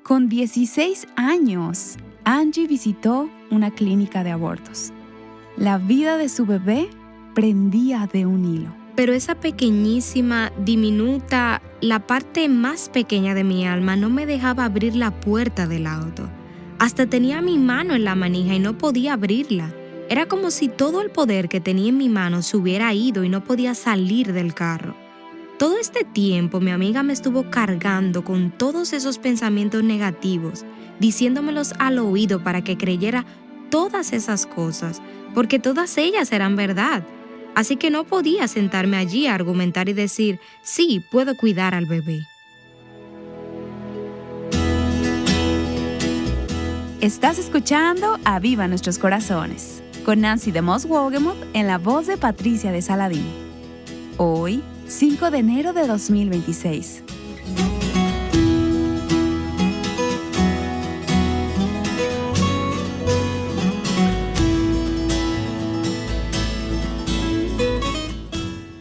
Con 16 años, Angie visitó una clínica de abortos. La vida de su bebé prendía de un hilo. Pero esa pequeñísima, diminuta, la parte más pequeña de mi alma no me dejaba abrir la puerta del auto. Hasta tenía mi mano en la manija y no podía abrirla. Era como si todo el poder que tenía en mi mano se hubiera ido y no podía salir del carro. Todo este tiempo mi amiga me estuvo cargando con todos esos pensamientos negativos, diciéndomelos al oído para que creyera todas esas cosas, porque todas ellas eran verdad. Así que no podía sentarme allí a argumentar y decir, sí, puedo cuidar al bebé. Estás escuchando Aviva Nuestros Corazones, con Nancy de Moss Wogemuth en la voz de Patricia de Saladín. Hoy, 5 de enero de 2026.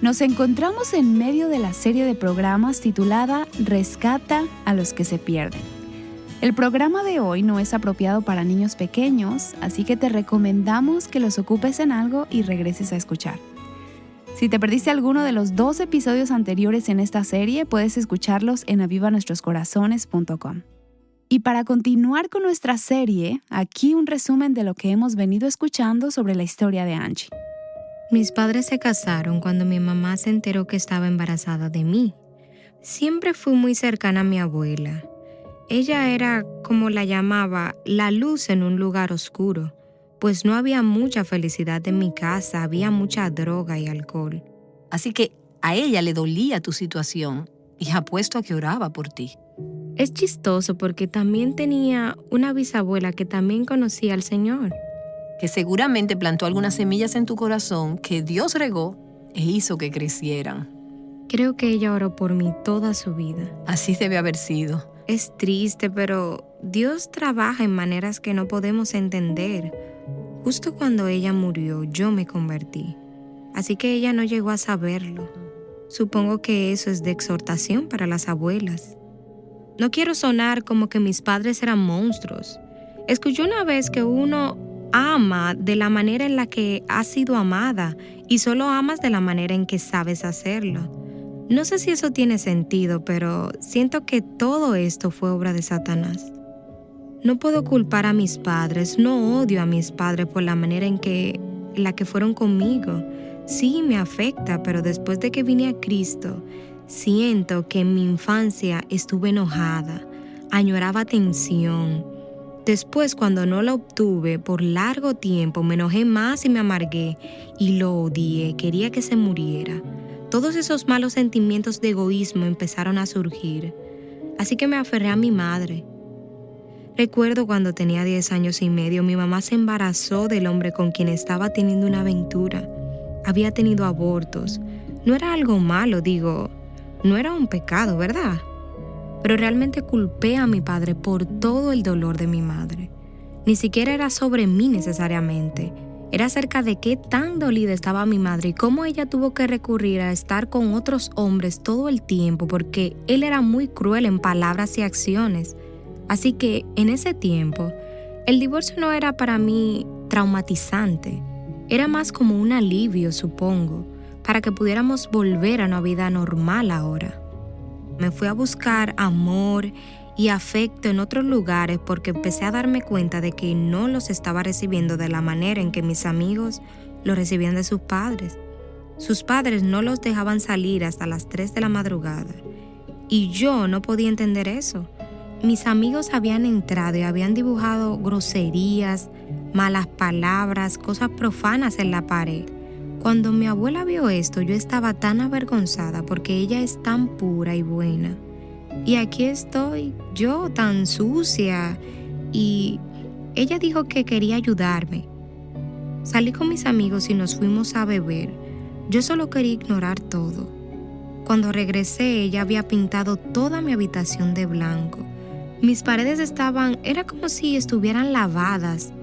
Nos encontramos en medio de la serie de programas titulada Rescata a los que se pierden. El programa de hoy no es apropiado para niños pequeños, así que te recomendamos que los ocupes en algo y regreses a escuchar. Si te perdiste alguno de los 2 episodios anteriores en esta serie, puedes escucharlos en avivanuestroscorazones.com. Y para continuar con nuestra serie, aquí un resumen de lo que hemos venido escuchando sobre la historia de Angie. Mis padres se casaron cuando mi mamá se enteró que estaba embarazada de mí. Siempre fui muy cercana a mi abuela. Ella era, como la llamaba, la luz en un lugar oscuro, pues no había mucha felicidad en mi casa, había mucha droga y alcohol. Así que a ella le dolía tu situación y apuesto a que oraba por ti. Es chistoso porque también tenía una bisabuela que también conocía al Señor. Que seguramente plantó algunas semillas en tu corazón que Dios regó e hizo que crecieran. Creo que ella oró por mí toda su vida. Así debe haber sido. Es triste, pero Dios trabaja en maneras que no podemos entender. Justo cuando ella murió, yo me convertí. Así que ella no llegó a saberlo. Supongo que eso es de exhortación para las abuelas. No quiero sonar como que mis padres eran monstruos. Escuché una vez que uno ama de la manera en la que has sido amada y solo amas de la manera en que sabes hacerlo. No sé si eso tiene sentido, pero siento que todo esto fue obra de Satanás. No puedo culpar a mis padres, no odio a mis padres por la manera en la que fueron conmigo. Sí, me afecta, pero después de que vine a Cristo, siento que en mi infancia estuve enojada, añoraba atención. Después, cuando no la obtuve por largo tiempo, me enojé más y me amargué y lo odié, quería que se muriera. Todos esos malos sentimientos de egoísmo empezaron a surgir, así que me aferré a mi madre. Recuerdo cuando tenía 10 años y medio, mi mamá se embarazó del hombre con quien estaba teniendo una aventura. Había tenido abortos. No era algo malo, no era un pecado, ¿verdad? Pero realmente culpé a mi padre por todo el dolor de mi madre. Ni siquiera era sobre mí necesariamente. Era acerca de qué tan dolida estaba mi madre y cómo ella tuvo que recurrir a estar con otros hombres todo el tiempo porque él era muy cruel en palabras y acciones. Así que en ese tiempo, el divorcio no era para mí traumatizante. Era más como un alivio, supongo, para que pudiéramos volver a una vida normal ahora. Me fui a buscar amor y afecto en otros lugares porque empecé a darme cuenta de que no los estaba recibiendo de la manera en que mis amigos lo recibían de sus padres. Sus padres no los dejaban salir hasta las 3 de la madrugada. Y yo no podía entender eso. Mis amigos habían entrado y habían dibujado groserías, malas palabras, cosas profanas en la pared. Cuando mi abuela vio esto, yo estaba tan avergonzada porque ella es tan pura y buena. Y aquí estoy, yo tan sucia, y ella dijo que quería ayudarme. Salí con mis amigos y nos fuimos a beber. Yo solo quería ignorar todo. Cuando regresé, ella había pintado toda mi habitación de blanco. Mis paredes era como si estuvieran lavadas.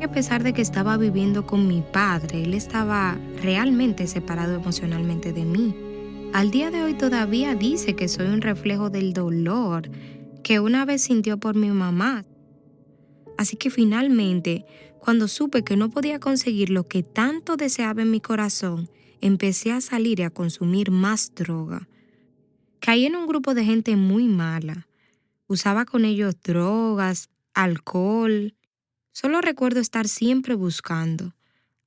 Y a pesar de que estaba viviendo con mi padre, él estaba realmente separado emocionalmente de mí. Al día de hoy todavía dice que soy un reflejo del dolor que una vez sintió por mi mamá. Así que finalmente, cuando supe que no podía conseguir lo que tanto deseaba en mi corazón, empecé a salir y a consumir más droga. Caí en un grupo de gente muy mala. Usaba con ellos drogas, alcohol. Solo recuerdo estar siempre buscando.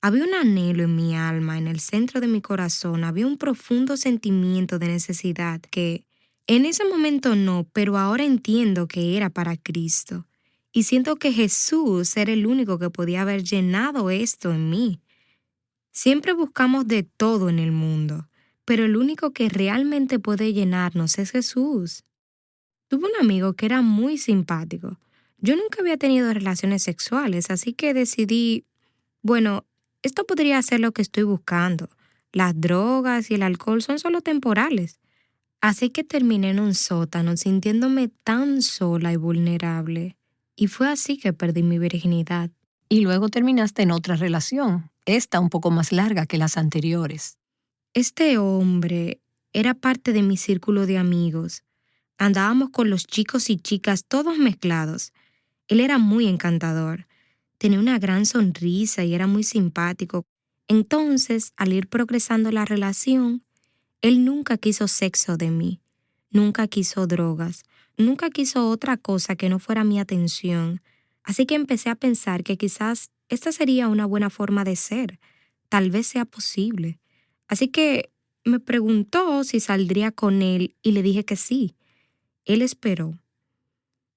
Había un anhelo en mi alma, en el centro de mi corazón, había un profundo sentimiento de necesidad que, en ese momento no, pero ahora entiendo que era para Cristo. Y siento que Jesús era el único que podía haber llenado esto en mí. Siempre buscamos de todo en el mundo, pero el único que realmente puede llenarnos es Jesús. Tuve un amigo que era muy simpático. Yo nunca había tenido relaciones sexuales, así que decidí, bueno, esto podría ser lo que estoy buscando. Las drogas y el alcohol son solo temporales. Así que terminé en un sótano sintiéndome tan sola y vulnerable. Y fue así que perdí mi virginidad. Y luego terminaste en otra relación, esta un poco más larga que las anteriores. Este hombre era parte de mi círculo de amigos. Andábamos con los chicos y chicas todos mezclados. Él era muy encantador. Tenía una gran sonrisa y era muy simpático. Entonces, al ir progresando la relación, él nunca quiso sexo de mí, nunca quiso drogas, nunca quiso otra cosa que no fuera mi atención. Así que empecé a pensar que quizás esta sería una buena forma de ser. Tal vez sea posible. Así que me preguntó si saldría con él y le dije que sí. Él esperó.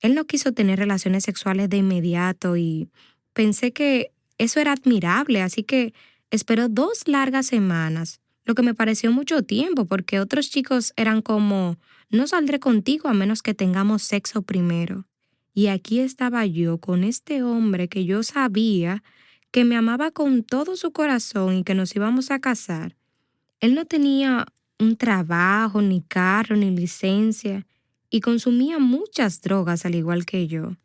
Él no quiso tener relaciones sexuales de inmediato y pensé que eso era admirable, así que esperó 2 largas semanas, lo que me pareció mucho tiempo porque otros chicos eran como, no saldré contigo a menos que tengamos sexo primero. Y aquí estaba yo con este hombre que yo sabía que me amaba con todo su corazón y que nos íbamos a casar. Él no tenía un trabajo, ni carro, ni licencia, y consumía muchas drogas al igual que yo.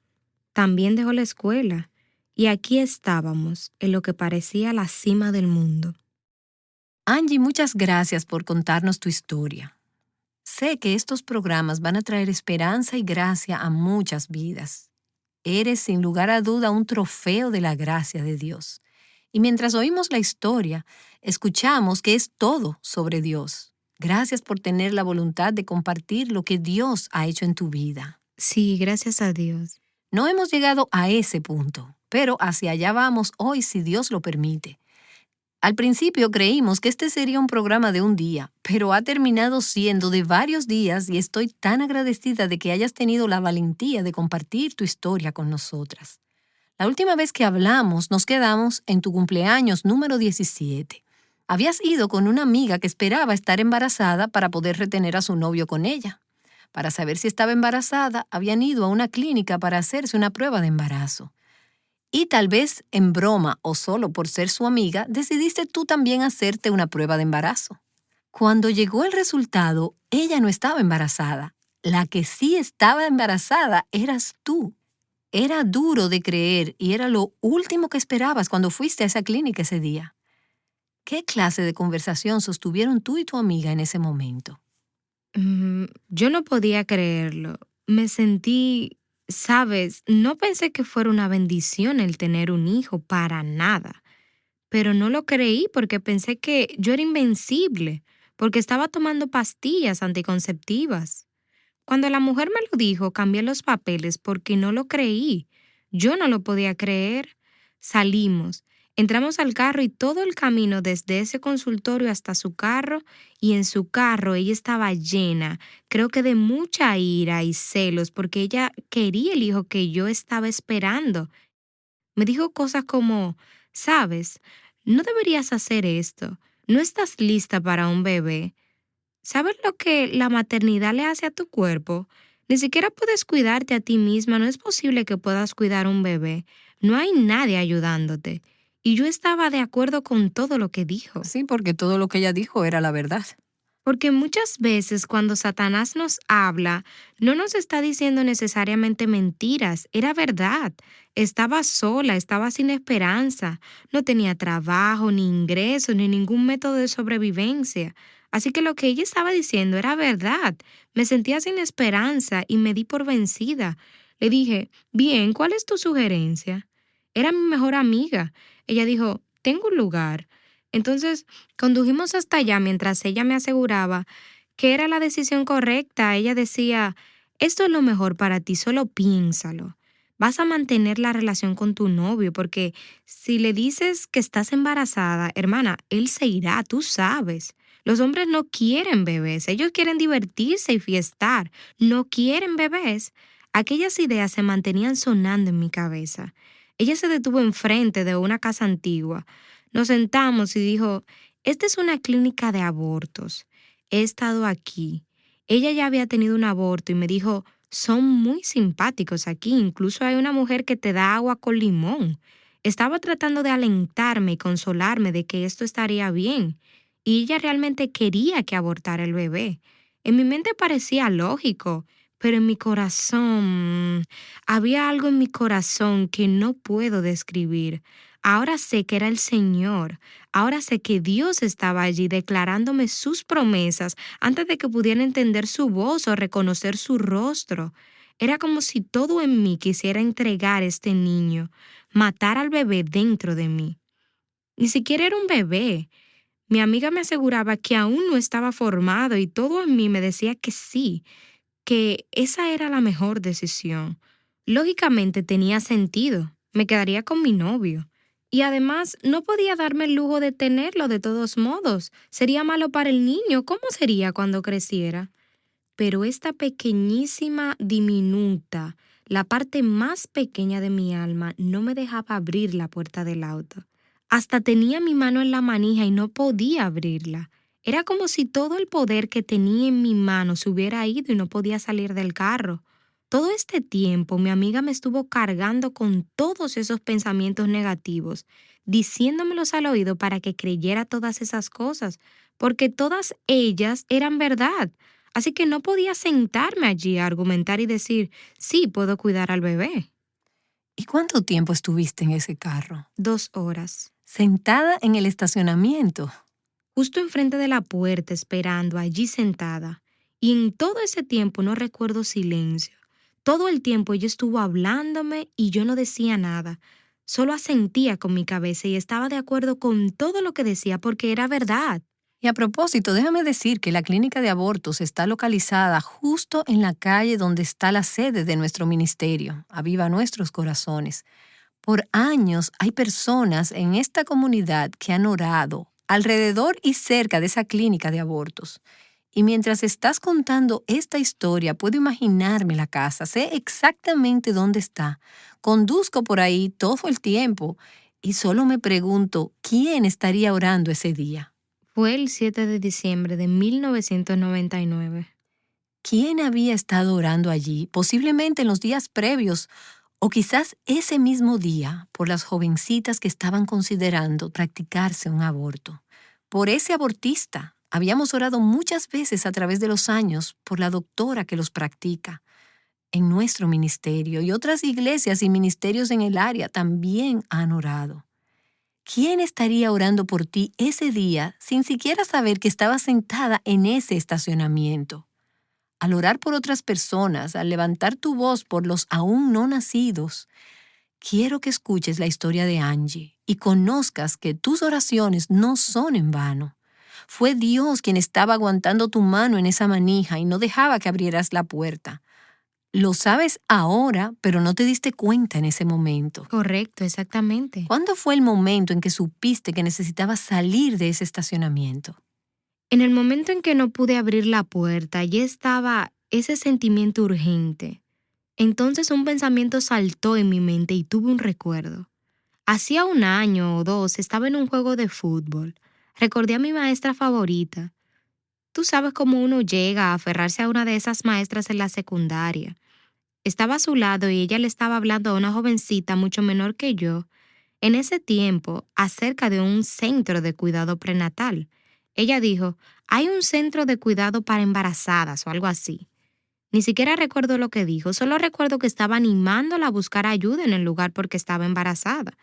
También dejó la escuela, y aquí estábamos, en lo que parecía la cima del mundo. Angie, muchas gracias por contarnos tu historia. Sé que estos programas van a traer esperanza y gracia a muchas vidas. Eres, sin lugar a duda, un trofeo de la gracia de Dios. Y mientras oímos la historia, escuchamos que es todo sobre Dios. Gracias por tener la voluntad de compartir lo que Dios ha hecho en tu vida. Sí, gracias a Dios. No hemos llegado a ese punto, pero hacia allá vamos hoy si Dios lo permite. Al principio creímos que este sería un programa de un día, pero ha terminado siendo de varios días y estoy tan agradecida de que hayas tenido la valentía de compartir tu historia con nosotras. La última vez que hablamos nos quedamos en tu cumpleaños número 17. Habías ido con una amiga que esperaba estar embarazada para poder retener a su novio con ella. Para saber si estaba embarazada, habían ido a una clínica para hacerse una prueba de embarazo. Y tal vez en broma o solo por ser su amiga, decidiste tú también hacerte una prueba de embarazo. Cuando llegó el resultado, ella no estaba embarazada. La que sí estaba embarazada eras tú. Era duro de creer y era lo último que esperabas cuando fuiste a esa clínica ese día. ¿Qué clase de conversación sostuvieron tú y tu amiga en ese momento? Yo no podía creerlo. Me sentí, sabes, no pensé que fuera una bendición el tener un hijo, para nada. Pero no lo creí porque pensé que yo era invencible, porque estaba tomando pastillas anticonceptivas. Cuando la mujer me lo dijo, cambié los papeles porque no lo creí. Yo no lo podía creer. Salimos, entramos al carro y todo el camino desde ese consultorio hasta su carro, y en su carro ella estaba llena, creo que de mucha ira y celos porque ella quería el hijo que yo estaba esperando. Me dijo cosas como, sabes, no deberías hacer esto, no estás lista para un bebé. ¿Sabes lo que la maternidad le hace a tu cuerpo? Ni siquiera puedes cuidarte a ti misma, no es posible que puedas cuidar un bebé. No hay nadie ayudándote. Y yo estaba de acuerdo con todo lo que dijo. Sí, porque todo lo que ella dijo era la verdad. Porque muchas veces cuando Satanás nos habla, no nos está diciendo necesariamente mentiras, era verdad. Estaba sola, estaba sin esperanza, no tenía trabajo, ni ingresos, ni ningún método de sobrevivencia. Así que lo que ella estaba diciendo era verdad. Me sentía sin esperanza y me di por vencida. Le dije, bien, ¿cuál es tu sugerencia? Era mi mejor amiga. Ella dijo, tengo un lugar. Entonces, condujimos hasta allá mientras ella me aseguraba que era la decisión correcta. Ella decía, esto es lo mejor para ti, solo piénsalo. Vas a mantener la relación con tu novio porque si le dices que estás embarazada, hermana, él se irá, tú sabes. Los hombres no quieren bebés, ellos quieren divertirse y fiestar, no quieren bebés. Aquellas ideas se mantenían sonando en mi cabeza. Ella se detuvo enfrente de una casa antigua. Nos sentamos y dijo, esta es una clínica de abortos. He estado aquí. Ella ya había tenido un aborto y me dijo, son muy simpáticos aquí, incluso hay una mujer que te da agua con limón. Estaba tratando de alentarme y consolarme de que esto estaría bien, y ella realmente quería que abortara el bebé. En mi mente parecía lógico, pero en mi corazón, había algo en mi corazón que no puedo describir. Ahora sé que era el Señor. Ahora sé que Dios estaba allí declarándome sus promesas antes de que pudiera entender su voz o reconocer su rostro. Era como si todo en mí quisiera entregar este niño, matar al bebé dentro de mí. Ni siquiera era un bebé. Mi amiga me aseguraba que aún no estaba formado y todo en mí me decía que sí, que esa era la mejor decisión. Lógicamente tenía sentido. Me quedaría con mi novio. Y además no podía darme el lujo de tenerlo de todos modos. Sería malo para el niño. ¿Cómo sería cuando creciera? Pero esta pequeñísima diminuta, la parte más pequeña de mi alma, no me dejaba abrir la puerta del auto. Hasta tenía mi mano en la manija y no podía abrirla. Era como si todo el poder que tenía en mi mano se hubiera ido y no podía salir del carro. Todo este tiempo mi amiga me estuvo cargando con todos esos pensamientos negativos, diciéndomelos al oído para que creyera todas esas cosas, porque todas ellas eran verdad. Así que no podía sentarme allí a argumentar y decir, sí, puedo cuidar al bebé. ¿Y cuánto tiempo estuviste en ese carro? 2 horas. Sentada en el estacionamiento. Justo enfrente de la puerta, esperando, allí sentada. Y en todo ese tiempo no recuerdo silencio. Todo el tiempo ella estuvo hablándome y yo no decía nada. Solo asentía con mi cabeza y estaba de acuerdo con todo lo que decía porque era verdad. Y a propósito, déjame decir que la clínica de abortos está localizada justo en la calle donde está la sede de nuestro ministerio, Aviva Nuestros Corazones. Por años hay personas en esta comunidad que han orado alrededor y cerca de esa clínica de abortos. Y mientras estás contando esta historia, puedo imaginarme la casa, sé exactamente dónde está. Conduzco por ahí todo el tiempo y solo me pregunto, ¿quién estaría orando ese día? Fue el 7 de diciembre de 1999. ¿Quién había estado orando allí, posiblemente en los días previos, o quizás ese mismo día, por las jovencitas que estaban considerando practicarse un aborto? Por ese abortista. Habíamos orado muchas veces a través de los años por la doctora que los practica. En nuestro ministerio y otras iglesias y ministerios en el área también han orado. ¿Quién estaría orando por ti ese día sin siquiera saber que estabas sentada en ese estacionamiento? Al orar por otras personas, al levantar tu voz por los aún no nacidos, quiero que escuches la historia de Angie y conozcas que tus oraciones no son en vano. Fue Dios quien estaba aguantando tu mano en esa manija y no dejaba que abrieras la puerta. Lo sabes ahora, pero no te diste cuenta en ese momento. Correcto, exactamente. ¿Cuándo fue el momento en que supiste que necesitabas salir de ese estacionamiento? En el momento en que no pude abrir la puerta, ya estaba ese sentimiento urgente. Entonces un pensamiento saltó en mi mente y tuve un recuerdo. Hacía 1 año o 2 estaba en un juego de fútbol. Recordé a mi maestra favorita. Tú sabes cómo uno llega a aferrarse a una de esas maestras en la secundaria. Estaba a su lado y ella le estaba hablando a una jovencita mucho menor que yo, en ese tiempo, acerca de un centro de cuidado prenatal. Ella dijo, hay un centro de cuidado para embarazadas o algo así. Ni siquiera recuerdo lo que dijo, solo recuerdo que estaba animándola a buscar ayuda en el lugar porque estaba embarazada.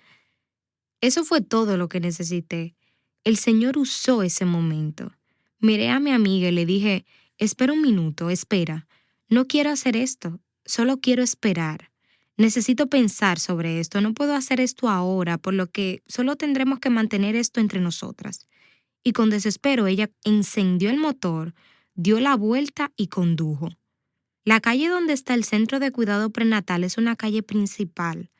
Eso fue todo lo que necesité. El Señor usó ese momento. Miré a mi amiga y le dije, espera un minuto, espera. No quiero hacer esto, solo quiero esperar. Necesito pensar sobre esto, no puedo hacer esto ahora, por lo que solo tendremos que mantener esto entre nosotras. Y con desespero ella encendió el motor, dio la vuelta y condujo. La calle donde está el centro de cuidado prenatal es una calle principal.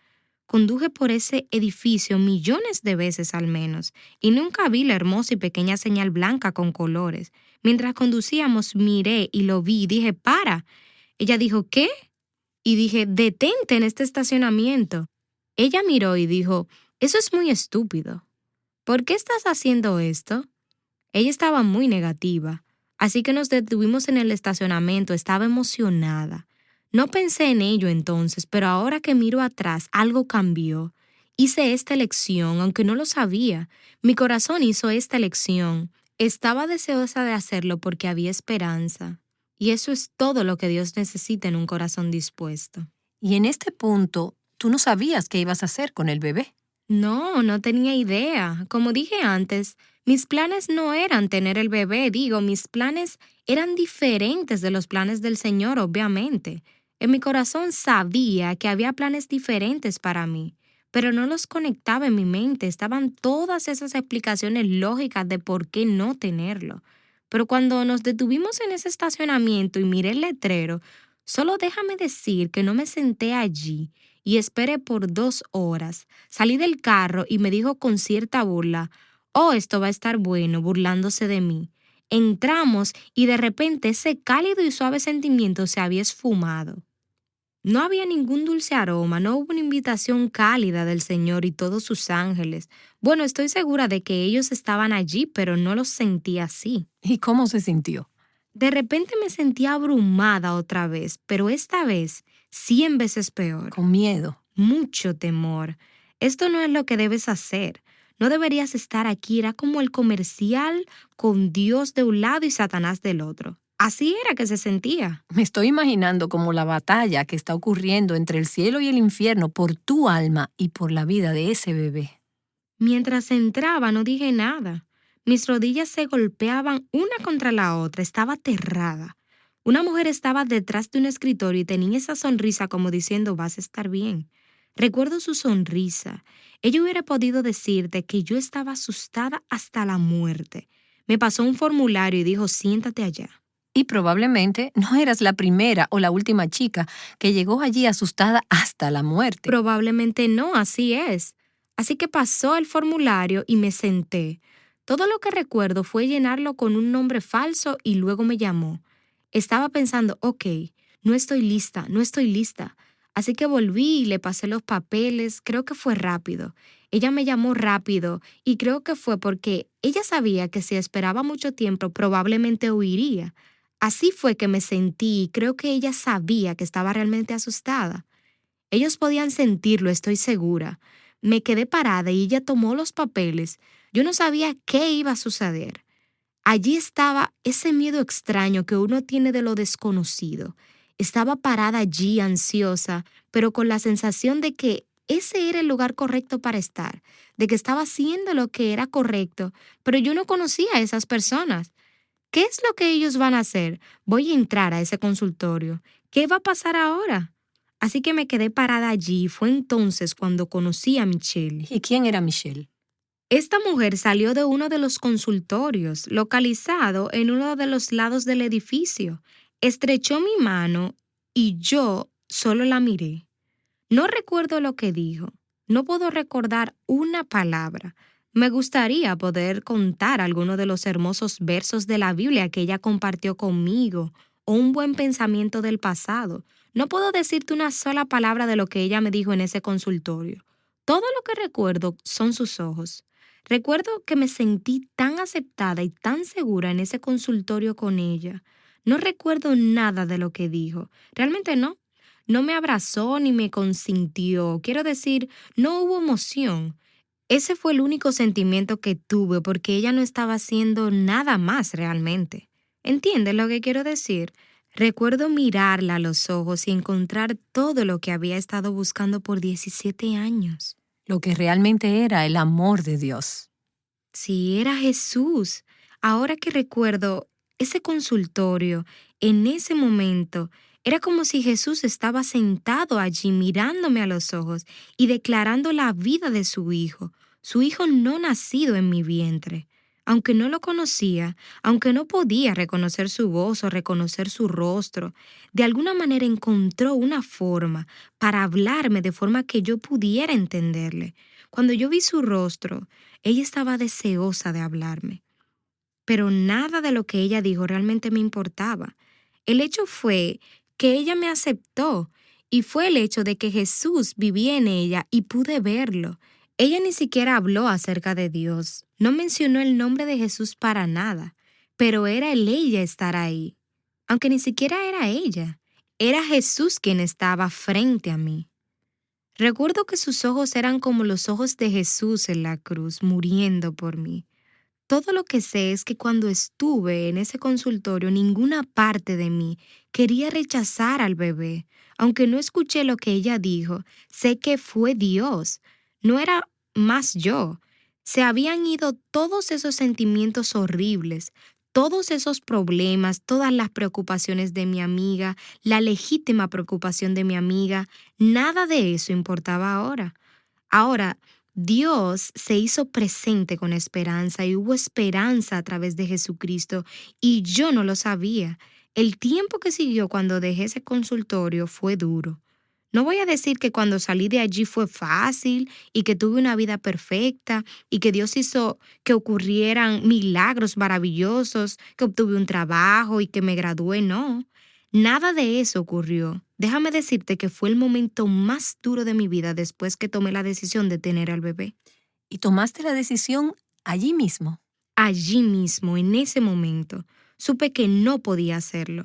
Conduje por ese edificio millones de veces al menos, y nunca vi la hermosa y pequeña señal blanca con colores. Mientras conducíamos, miré y lo vi y dije, ¡para! Ella dijo, ¿qué? Y dije, detente en este estacionamiento. Ella miró y dijo, eso es muy estúpido. ¿Por qué estás haciendo esto? Ella estaba muy negativa, así que nos detuvimos en el estacionamiento, estaba emocionada. No pensé en ello entonces, pero ahora que miro atrás, algo cambió. Hice esta elección, aunque no lo sabía. Mi corazón hizo esta elección. Estaba deseosa de hacerlo porque había esperanza. Y eso es todo lo que Dios necesita en un corazón dispuesto. Y en este punto, tú no sabías qué ibas a hacer con el bebé. No, no tenía idea. Como dije antes, mis planes no eran tener el bebé, mis planes eran diferentes de los planes del Señor, obviamente. En mi corazón sabía que había planes diferentes para mí, pero no los conectaba en mi mente. Estaban todas esas explicaciones lógicas de por qué no tenerlo. Pero cuando nos detuvimos en ese estacionamiento y miré el letrero, solo déjame decir que no me senté allí y esperé por 2 horas. Salí del carro y me dijo con cierta burla, oh, esto va a estar bueno, burlándose de mí. Entramos y de repente ese cálido y suave sentimiento se había esfumado. No había ningún dulce aroma, no hubo una invitación cálida del Señor y todos sus ángeles. Bueno, estoy segura de que ellos estaban allí, pero no los sentí así. ¿Y cómo se sintió? De repente me sentí abrumada otra vez, pero esta vez 100 veces peor. Con miedo. Mucho temor. Esto no es lo que debes hacer. No deberías estar aquí. Era como el comercial con Dios de un lado y Satanás del otro. Así era que se sentía. Me estoy imaginando como la batalla que está ocurriendo entre el cielo y el infierno por tu alma y por la vida de ese bebé. Mientras entraba no dije nada. Mis rodillas se golpeaban una contra la otra. Estaba aterrada. Una mujer estaba detrás de un escritorio y tenía esa sonrisa como diciendo, vas a estar bien. Recuerdo su sonrisa. Ella hubiera podido decirte que yo estaba asustada hasta la muerte. Me pasó un formulario y dijo, siéntate allá. Y probablemente no eras la primera o la última chica que llegó allí asustada hasta la muerte. Probablemente no, así es. Así que pasó el formulario y me senté. Todo lo que recuerdo fue llenarlo con un nombre falso y luego me llamó. Estaba pensando, ok, no estoy lista. Así que volví y le pasé los papeles, creo que fue rápido. Ella me llamó rápido y creo que fue porque ella sabía que si esperaba mucho tiempo probablemente huiría. Así fue que me sentí y creo que ella sabía que estaba realmente asustada. Ellos podían sentirlo, estoy segura. Me quedé parada y ella tomó los papeles. Yo no sabía qué iba a suceder. Allí estaba ese miedo extraño que uno tiene de lo desconocido. Estaba parada allí, ansiosa, pero con la sensación de que ese era el lugar correcto para estar, de que estaba haciendo lo que era correcto, pero yo no conocía a esas personas. ¿Qué es lo que ellos van a hacer? Voy a entrar a ese consultorio. ¿Qué va a pasar ahora? Así que me quedé parada allí. Fue entonces cuando conocí a Michelle. ¿Y quién era Michelle? Esta mujer salió de uno de los consultorios, localizado en uno de los lados del edificio. Estrechó mi mano y yo solo la miré. No recuerdo lo que dijo. No puedo recordar una palabra. Me gustaría poder contar alguno de los hermosos versos de la Biblia que ella compartió conmigo o un buen pensamiento del pasado. No puedo decirte una sola palabra de lo que ella me dijo en ese consultorio. Todo lo que recuerdo son sus ojos. Recuerdo que me sentí tan aceptada y tan segura en ese consultorio con ella. No recuerdo nada de lo que dijo. Realmente no. No me abrazó ni me consintió. Quiero decir, no hubo emoción. Ese fue el único sentimiento que tuve porque ella no estaba haciendo nada más realmente. ¿Entiendes lo que quiero decir? Recuerdo mirarla a los ojos y encontrar todo lo que había estado buscando por 17 años. Lo que realmente era el amor de Dios. Sí, era Jesús. Ahora que recuerdo ese consultorio, en ese momento, era como si Jesús estaba sentado allí mirándome a los ojos y declarando la vida de su hijo no nacido en mi vientre. Aunque no lo conocía, aunque no podía reconocer su voz o reconocer su rostro, de alguna manera encontró una forma para hablarme de forma que yo pudiera entenderle. Cuando yo vi su rostro, ella estaba deseosa de hablarme, pero nada de lo que ella dijo realmente me importaba. El hecho fue que ella me aceptó y fue el hecho de que Jesús vivía en ella y pude verlo. Ella ni siquiera habló acerca de Dios, no mencionó el nombre de Jesús para nada, pero era el ella estar ahí, aunque ni siquiera era ella, era Jesús quien estaba frente a mí. Recuerdo que sus ojos eran como los ojos de Jesús en la cruz, muriendo por mí. Todo lo que sé es que cuando estuve en ese consultorio, ninguna parte de mí quería rechazar al bebé. Aunque no escuché lo que ella dijo, sé que fue Dios. No era más yo. Se habían ido todos esos sentimientos horribles, todos esos problemas, todas las preocupaciones de mi amiga, la legítima preocupación de mi amiga. Nada de eso importaba ahora. Ahora, Dios se hizo presente con esperanza y hubo esperanza a través de Jesucristo y yo no lo sabía. El tiempo que siguió cuando dejé ese consultorio fue duro. No voy a decir que cuando salí de allí fue fácil y que tuve una vida perfecta y que Dios hizo que ocurrieran milagros maravillosos, que obtuve un trabajo y que me gradué, no. Nada de eso ocurrió. Déjame decirte que fue el momento más duro de mi vida después que tomé la decisión de tener al bebé. Y tomaste la decisión allí mismo. Allí mismo, en ese momento, supe que no podía hacerlo.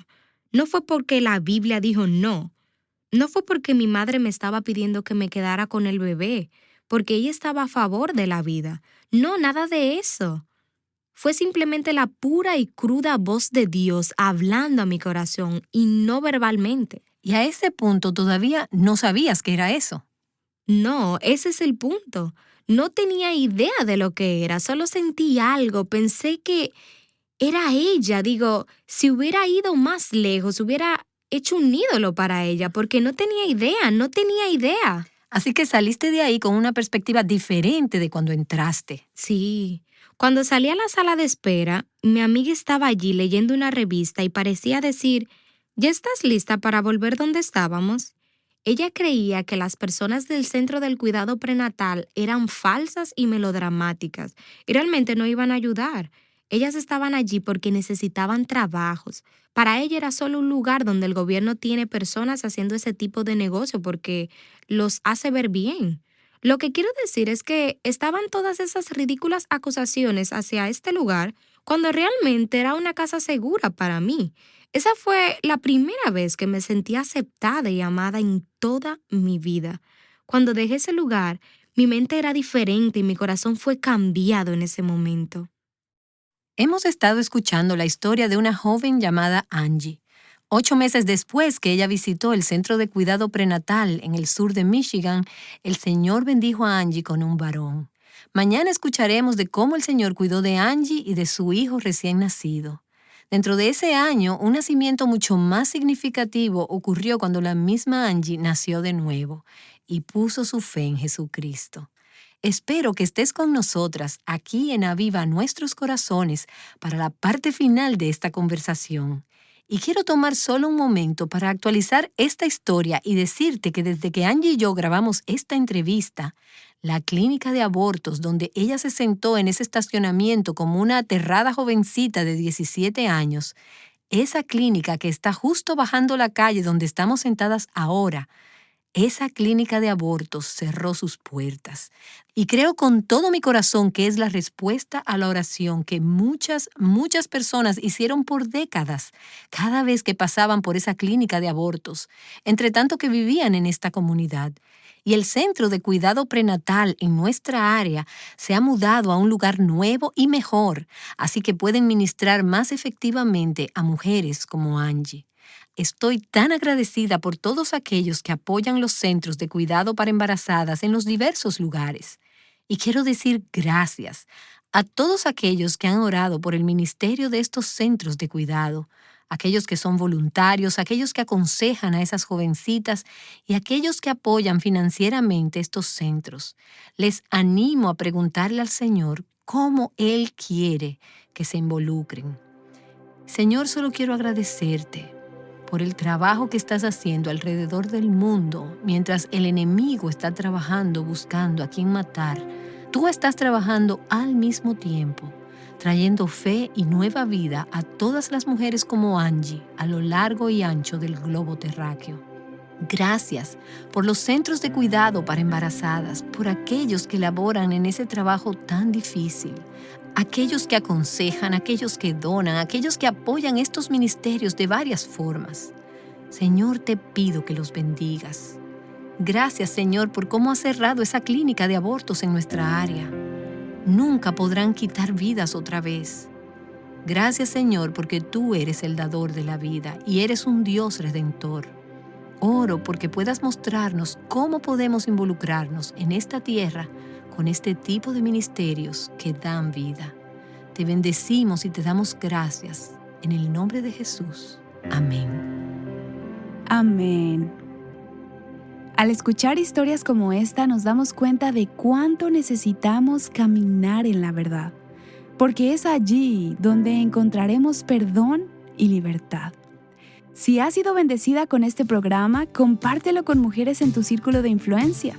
No fue porque la Biblia dijo no. No fue porque mi madre me estaba pidiendo que me quedara con el bebé, porque ella estaba a favor de la vida. No, nada de eso. Fue simplemente la pura y cruda voz de Dios hablando a mi corazón y no verbalmente. Y a ese punto todavía no sabías que era eso. No, ese es el punto. No tenía idea de lo que era, solo sentí algo, pensé que era ella. Digo, si hubiera ido más lejos, hubiera hecho un ídolo para ella, porque no tenía idea. Así que saliste de ahí con una perspectiva diferente de cuando entraste. Sí. Cuando salí a la sala de espera, mi amiga estaba allí leyendo una revista y parecía decir, ¿ya estás lista para volver donde estábamos? Ella creía que las personas del Centro del Cuidado Prenatal eran falsas y melodramáticas y realmente no iban a ayudar. Ellas estaban allí porque necesitaban trabajos. Para ella era solo un lugar donde el gobierno tiene personas haciendo ese tipo de negocio porque los hace ver bien. Lo que quiero decir es que estaban todas esas ridículas acusaciones hacia este lugar cuando realmente era una casa segura para mí. Esa fue la primera vez que me sentí aceptada y amada en toda mi vida. Cuando dejé ese lugar, mi mente era diferente y mi corazón fue cambiado en ese momento. Hemos estado escuchando la historia de una joven llamada Angie. 8 meses después que ella visitó el centro de cuidado prenatal en el sur de Michigan, el Señor bendijo a Angie con un varón. Mañana escucharemos de cómo el Señor cuidó de Angie y de su hijo recién nacido. Dentro de ese año, un nacimiento mucho más significativo ocurrió cuando la misma Angie nació de nuevo y puso su fe en Jesucristo. Espero que estés con nosotras aquí en Aviva Nuestros Corazones para la parte final de esta conversación. Y quiero tomar solo un momento para actualizar esta historia y decirte que desde que Angie y yo grabamos esta entrevista, la clínica de abortos donde ella se sentó en ese estacionamiento como una aterrada jovencita de 17 años, esa clínica que está justo bajando la calle donde estamos sentadas ahora, esa clínica de abortos cerró sus puertas. Y creo con todo mi corazón que es la respuesta a la oración que muchas personas hicieron por décadas cada vez que pasaban por esa clínica de abortos, entre tanto que vivían en esta comunidad. Y el centro de cuidado prenatal en nuestra área se ha mudado a un lugar nuevo y mejor, así que pueden ministrar más efectivamente a mujeres como Angie. Estoy tan agradecida por todos aquellos que apoyan los centros de cuidado para embarazadas en los diversos lugares. Y quiero decir gracias A todos aquellos que han orado por el ministerio de estos centros de cuidado, aquellos que son voluntarios, aquellos que aconsejan a esas jovencitas y aquellos que apoyan financieramente estos centros, les animo a preguntarle al Señor cómo Él quiere que se involucren. Señor, solo quiero agradecerte por el trabajo que estás haciendo alrededor del mundo mientras el enemigo está trabajando buscando a quien matar. Tú estás trabajando al mismo tiempo, trayendo fe y nueva vida a todas las mujeres como Angie a lo largo y ancho del globo terráqueo. Gracias por los centros de cuidado para embarazadas, por aquellos que laboran en ese trabajo tan difícil, aquellos que aconsejan, aquellos que donan, aquellos que apoyan estos ministerios de varias formas. Señor, te pido que los bendigas. Gracias, Señor, por cómo has cerrado esa clínica de abortos en nuestra área. Nunca podrán quitar vidas otra vez. Gracias, Señor, porque tú eres el dador de la vida y eres un Dios redentor. Oro porque puedas mostrarnos cómo podemos involucrarnos en esta tierra con este tipo de ministerios que dan vida. Te bendecimos y te damos gracias. En el nombre de Jesús. Amén. Amén. Al escuchar historias como esta nos damos cuenta de cuánto necesitamos caminar en la verdad, porque es allí donde encontraremos perdón y libertad. Si has sido bendecida con este programa, compártelo con mujeres en tu círculo de influencia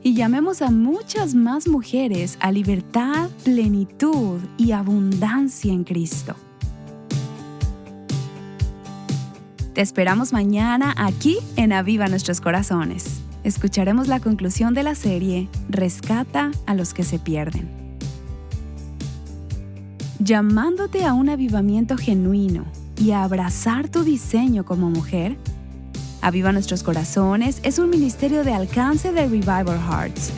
y llamemos a muchas más mujeres a libertad, plenitud y abundancia en Cristo. Te esperamos mañana aquí en Aviva Nuestros Corazones. Escucharemos la conclusión de la serie Rescata a los que se pierden. Llamándote a un avivamiento genuino y a abrazar tu diseño como mujer, Aviva Nuestros Corazones es un ministerio de alcance de Revival Hearts,